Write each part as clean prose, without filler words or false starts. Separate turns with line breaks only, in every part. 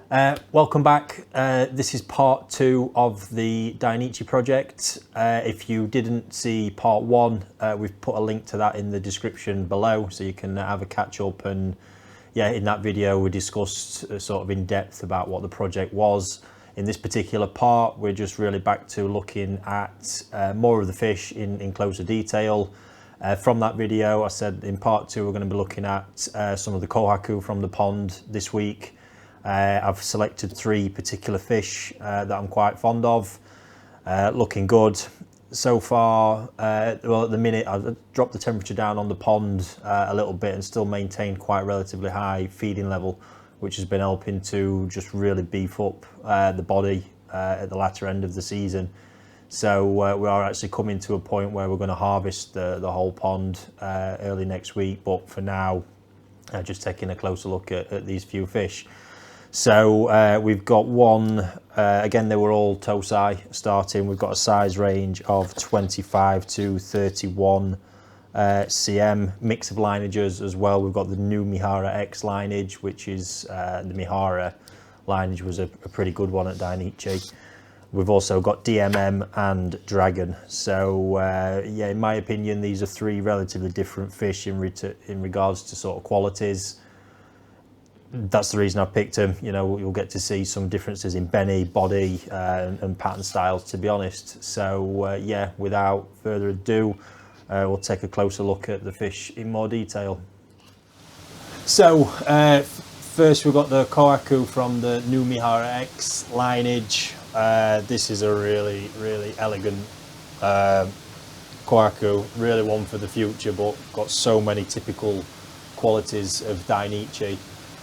Welcome back. This is part 2 of the Dainichi project. If you didn't see part 1, we've put a link to that in the description below, so you can have a catch up. And yeah, in that video we discussed sort of in depth about what the project was. In this particular part, we're just really back to looking at more of the fish in closer detail. From that video, I said in part 2 we're going to be looking at some of the Kohaku from the pond this week. I've selected 3 particular fish that I'm quite fond of, looking good so far. Well, at the minute I've dropped the temperature down on the pond a little bit and still maintained quite a relatively high feeding level, which has been helping to just really beef up the body at the latter end of the season. So we are actually coming to a point where we're going to harvest the whole pond early next week, but for now just taking a closer look at these few fish. So we've got one, again they were all tosai starting. We've got a size range of 25 to 31 cm, mix of lineages as well. We've got the NewMiharaX lineage, which is the Mihara lineage was a pretty good one at Dainichi. We've also got DMM and Dragon. So yeah, in my opinion, these are 3 relatively different fish in regards to sort of qualities. That's the reason I picked them. You know, you'll get to see some differences in belly, body and pattern styles, to be honest. So yeah, without further ado, we'll take a closer look at the fish in more detail. So first we've got the Kohaku from the NewMiharaX lineage. This is a really elegant Kohaku, really one for the future, but got so many typical qualities of Dainichi.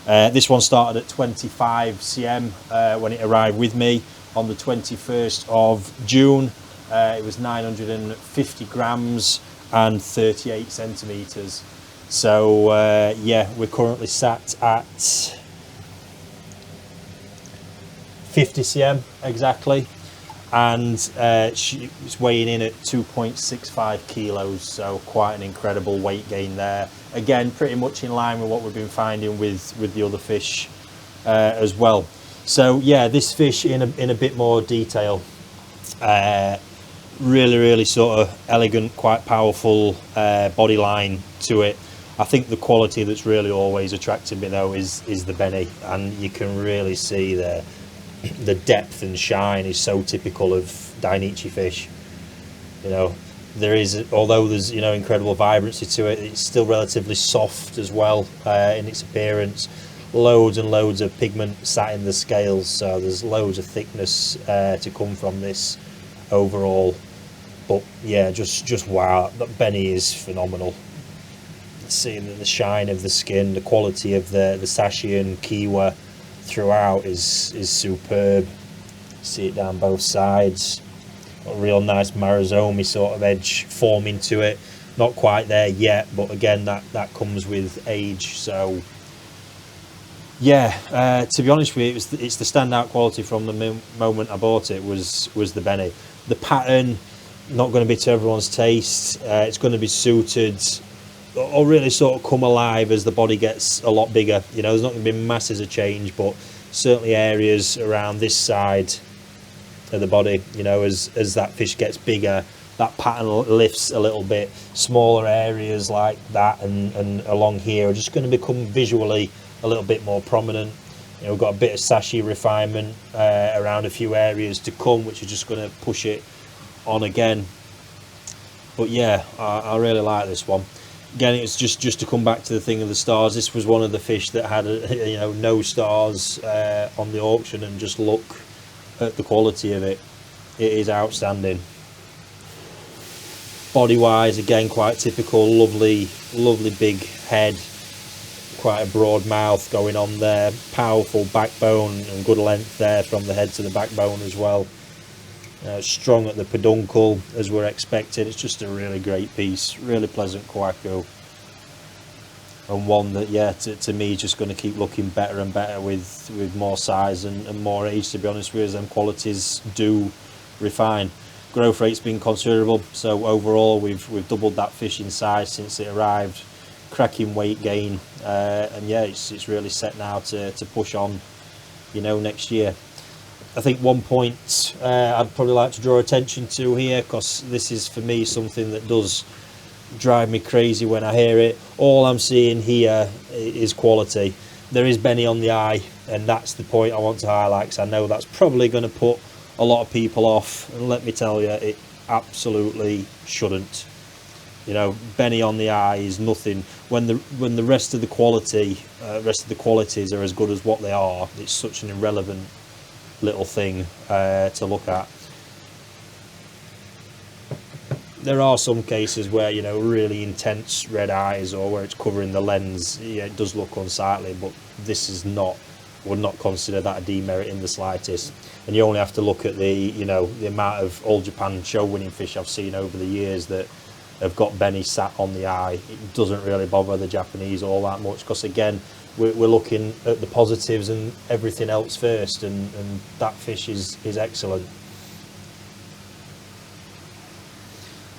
This one started at 25 cm when it arrived with me on the 21st of June. It was 950 grams and 38 centimeters. So yeah, we're currently sat at 50 cm exactly, and she's weighing in at 2.65 kilos, so quite an incredible weight gain there. Again, pretty much in line with what we've been finding with the other fish as well. So yeah, this fish in a bit more detail, really sort of elegant, quite powerful body line to it. I think the quality that's really always attracted me though is the belly, and you can really see the depth and shine is so typical of Dainichi fish. You know, there is, although there's, you know, incredible vibrancy to it, it's still relatively soft as well in its appearance. Loads and loads of pigment sat in the scales, so there's loads of thickness to come from this overall. But yeah, just wow, that Benny is phenomenal. Seeing the shine of the skin, the quality of the sashi and kiwa throughout is superb. See it down both sides. Got a real nice Marizomi sort of edge forming to it. Not quite there yet, but again that comes with age. So yeah, to be honest with you, it's the standout quality from the moment I bought it was the Benny. The pattern, not going to be to everyone's taste. It's going to be suited or really sort of come alive as the body gets a lot bigger. You know, there's not going to be masses of change, but certainly areas around this side of the body, you know, as that fish gets bigger, that pattern lifts a little bit. Smaller areas like that and along here are just going to become visually a little bit more prominent. You know, we've got a bit of sashi refinement around a few areas to come, which is just going to push it on again. But yeah, I really like this one. Again, it's just to come back to the thing of the stars. This was one of the fish that had you know, no stars on the auction, and just look at the quality of it. It is outstanding. Body wise, again, quite typical. Lovely big head, quite a broad mouth going on there. Powerful backbone and good length there from the head to the backbone as well. Strong at the peduncle as we're expecting. It's just a really great piece, really pleasant Kohaku, and one that, yeah, to me, just going to keep looking better and better with more size and more age, to be honest with you, as them qualities do refine. Growth rate's been considerable, so overall we've doubled that fish in size since it arrived. Cracking weight gain, and yeah, it's really set now to push on you know, next year. I think one point I'd probably like to draw attention to here, because this is for me something that does drive me crazy when I hear it. All I'm seeing here is quality. There is Benny on the eye, and that's the point I want to highlight, because I know that's probably going to put a lot of people off, and let me tell you, it absolutely shouldn't. You know, Benny on the eye is nothing when the rest of the qualities are as good as what they are. It's such an irrelevant little thing to look at. There are some cases where, you know, really intense red eyes, or where it's covering the lens, yeah, it does look unsightly, but this is not, would not consider that a demerit in the slightest. And you only have to look at the, you know, the amount of All Japan show winning fish I've seen over the years that have got Benny sat on the eye. It doesn't really bother the Japanese all that much, because again, we're looking at the positives and everything else first, and that fish is excellent.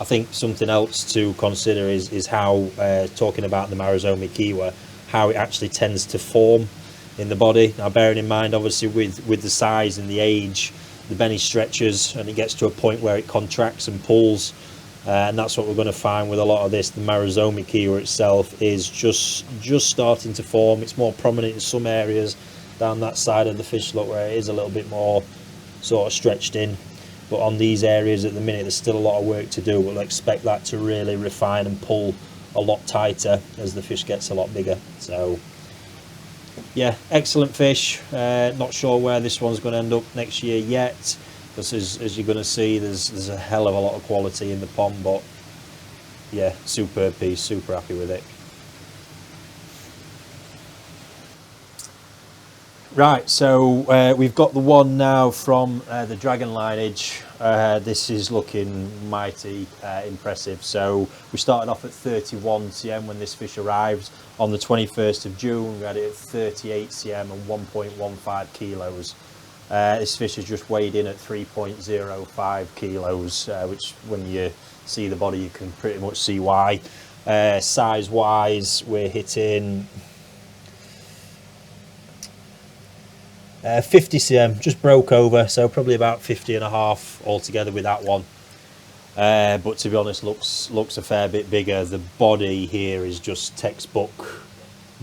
I think something else to consider is how, talking about the Maruzomi Kiwa, how it actually tends to form in the body. Now, bearing in mind, obviously, with the size and the age, the Benny stretches and it gets to a point where it contracts and pulls, and that's what we're going to find with a lot of this. The Maruzomi Kiwa itself is just starting to form. It's more prominent in some areas down that side of the fish look, where it is a little bit more sort of stretched in. But on these areas at the minute, there's still a lot of work to do. We'll expect that to really refine and pull a lot tighter as the fish gets a lot bigger. So yeah, excellent fish. Not sure where this one's going to end up next year yet, because as you're going to see, there's a hell of a lot of quality in the pond. But yeah, superb piece, super happy with it. Right, so we've got the one now from the Dragon lineage. This is looking mighty impressive. So we started off at 31 cm when this fish arrived. On the 21st of June, we had it at 38 cm and 1.15 kilos. This fish has just weighed in at 3.05 kilos, which when you see the body, you can pretty much see why. Size-wise, we're hitting 50 cm, just broke over, so probably about 50 and a half altogether with that one. But to be honest, looks a fair bit bigger. The body here is just textbook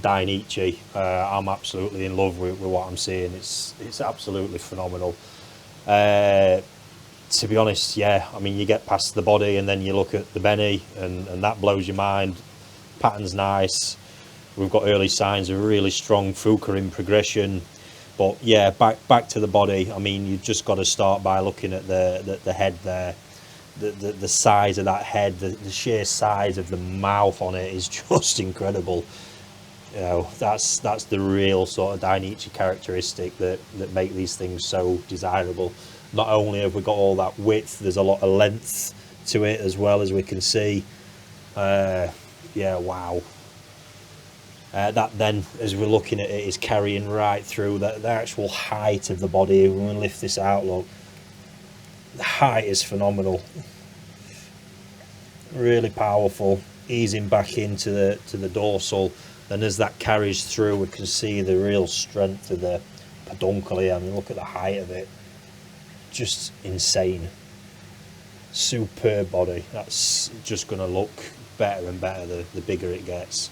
Dainichi. I'm absolutely in love with what I'm seeing. It's absolutely phenomenal. To be honest, yeah, I mean, you get past the body and then you look at the Benny, and that blows your mind. Pattern's nice. We've got early signs of really strong Fuka in progression. But yeah, back to the body. I mean, you've just got to start by looking at the head there. The size of that head, the sheer size of the mouth on it is just incredible. You know, that's the real sort of Dainichi characteristic that make these things so desirable. Not only have we got all that width, there's a lot of length to it as well, as we can see. Yeah, wow. That then, as we're looking at it, is carrying right through the actual height of the body. When we lift this out, look, the height is phenomenal, really powerful, easing back into the dorsal, and as that carries through, we can see the real strength of the peduncle here. I mean, look at the height of it, just insane. Superb body. That's just going to look better and better the bigger it gets.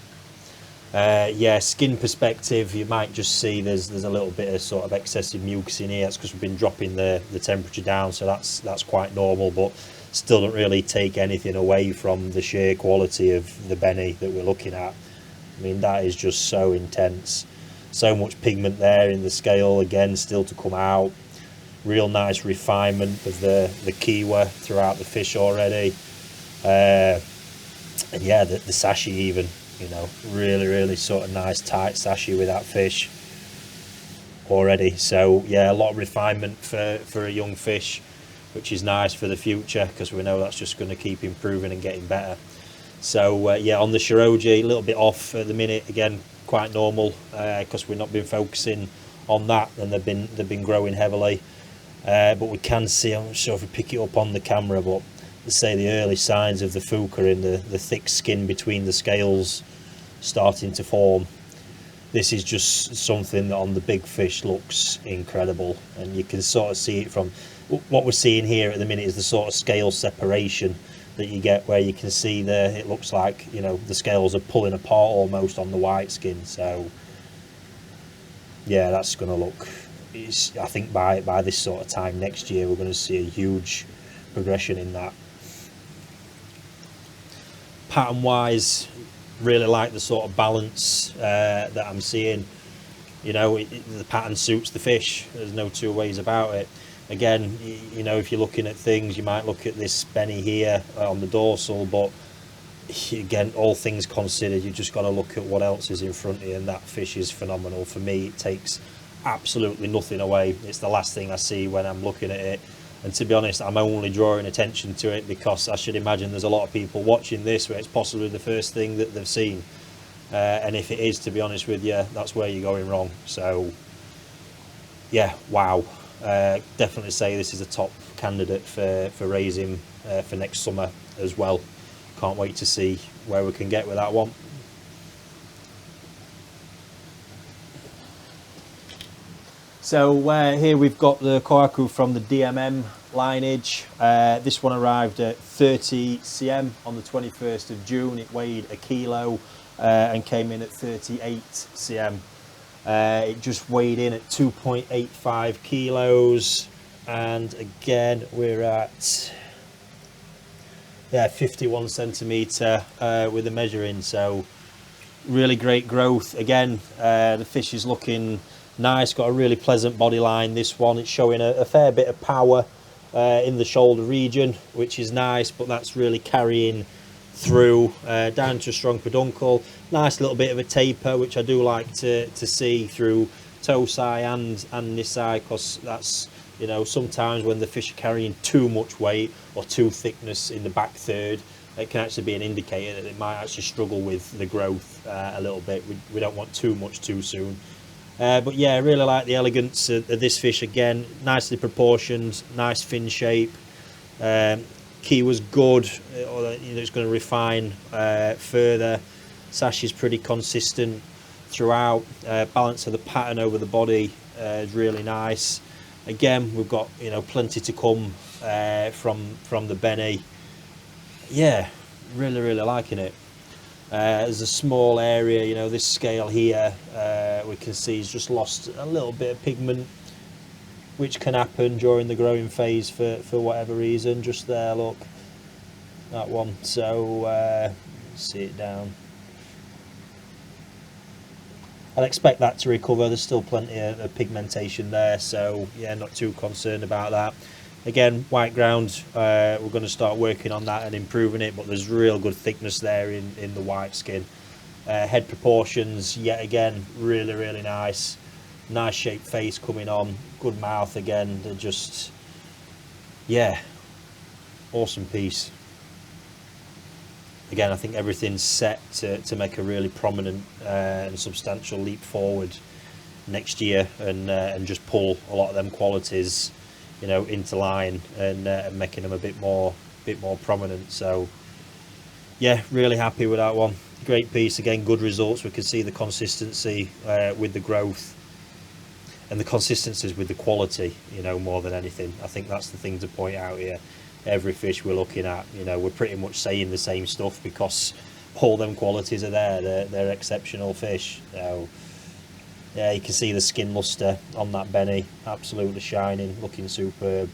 Yeah, skin perspective, you might just see there's a little bit of sort of excessive mucus in here. That's because we've been dropping the temperature down, so that's quite normal, but still don't really take anything away from the sheer quality of the Benny that we're looking at. I mean, that is just so intense. So much pigment there in the scale, again, still to come out. Real nice refinement of the Kiwa throughout the fish already. And yeah, the sashi even. You know, really sort of nice tight sashi with that fish already. So yeah, a lot of refinement for a young fish, which is nice for the future, because we know that's just going to keep improving and getting better. So yeah, on the Shiroji, a little bit off at the minute, again quite normal, because we've not been focusing on that, and they've been growing heavily. But we can see, I'm not sure if we pick it up on the camera, but let's say the early signs of the Fuka in the thick skin between the scales starting to form. this is just something that on the big fish looks incredible, and you can sort of see it from what we're seeing here at the minute is the sort of scale separation that you get, where you can see there it looks like, you know, the scales are pulling apart almost on the white skin. So yeah, that's going to look, I think by this sort of time next year we're going to see a huge progression in that. Pattern wise, really like the sort of balance that I'm seeing. You know, the pattern suits the fish, there's no two ways about it. Again, you know, if you're looking at things, you might look at this Benny here on the dorsal, but again, all things considered, you just got to look at what else is in front of you, and that fish is phenomenal. For me, it takes absolutely nothing away. It's the last thing I see when I'm looking at it, and to be honest, I'm only drawing attention to it because I should imagine there's a lot of people watching this where it's possibly the first thing that they've seen, and if it is, to be honest with you, that's where you're going wrong. So yeah, wow. Definitely say this is a top candidate for raising for next summer as well. Can't wait to see where we can get with that one. So here we've got the Kohaku from the DMM lineage. This one arrived at 30 cm on the 21st of June. It weighed a kilo and came in at 38 cm. It just weighed in at 2.85 kilos, and again we're at 51 centimetre with the measuring, so really great growth. Again, the fish is looking nice, got a really pleasant body line. This one, it's showing a fair bit of power in the shoulder region, which is nice, but that's really carrying through down to a strong peduncle. Nice little bit of a taper, which I do like to see through tosai and nisai, because that's, you know, sometimes when the fish are carrying too much weight or too thickness in the back third, it can actually be an indicator that it might actually struggle with the growth a little bit. We don't want too much too soon. But yeah, I really like the elegance of this fish. Again, nicely proportioned, nice fin shape. Key was good, it's going to refine further. Sash is pretty consistent throughout. Balance of the pattern over the body is really nice. Again, we've got, you know, plenty to come from the Benny. Yeah, really liking it. There's a small area, you know, this scale here, we can see he's just lost a little bit of pigment, which can happen during the growing phase for whatever reason. Just there, look, that one. So see it down. I'd expect that to recover. There's still plenty of pigmentation there, so yeah, not too concerned about that. Again, white ground, we're going to start working on that and improving it, but there's real good thickness there in the white skin. Head proportions, yet again, really nice. Nice shaped face coming on, good mouth again. They're just, yeah, awesome piece. Again, I think everything's set to make a really prominent and substantial leap forward next year, and just pull a lot of them qualities, you know, into line and making them a bit more prominent. So yeah, really happy with that one. Great piece. Again, good results. We can see the consistency with the growth, and the consistency is with the quality, you know, more than anything. I think that's the thing to point out here. Every fish we're looking at, you know, we're pretty much saying the same stuff because all them qualities are there. They're exceptional fish. So yeah, you can see the skin luster on that Benny, absolutely shining, looking superb.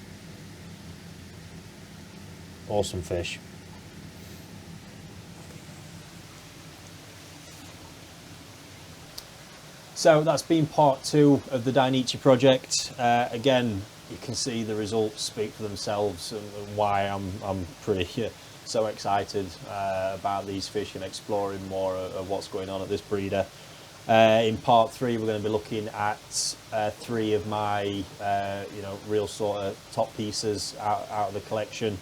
Awesome fish. So that's been part 2 of the Dainichi project. Again, you can see the results speak for themselves, and why I'm pretty so excited about these fish and exploring more of what's going on at this breeder. In part 3, we're going to be looking at 3 of my you know, real sort of top pieces out of the collection.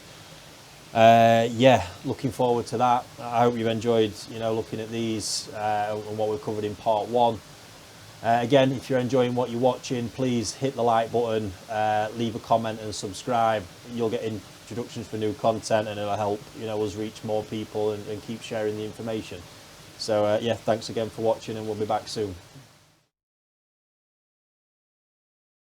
Yeah, looking forward to that. I hope you've enjoyed, you know, looking at these and what we've covered in part 1. Again, if you're enjoying what you're watching, please hit the like button, leave a comment and subscribe. You'll get introductions for new content, and it'll help, you know, us reach more people and keep sharing the information. So yeah, thanks again for watching, and we'll be back soon.